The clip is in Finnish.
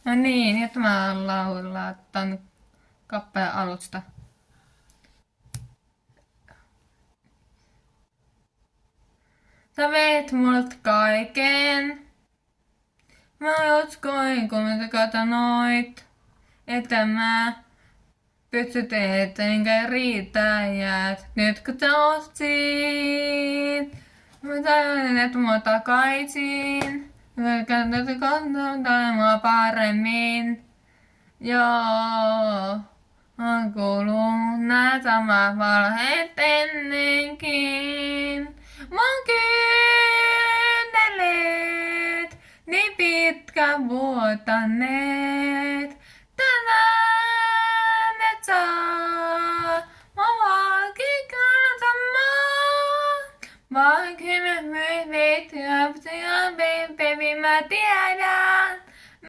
No niin, nyt mä laulan ton kappaleen alusta. Sä veit multa kaiken. Mä uskoin, kun mä katsoit, että mä pystyt enkä riittäjät. Nyt kun sä ostit, mä tajusin, että mä takaisin. Mä katsotaan mua paremmin. Joo, on kuullut nää samat valheet ennenkin. Mun kyyneleet, niin pitkään vuotaneet. Tänään et saa, mä valkin kantamaan. Vaikka me myit ja baby mä tiedän.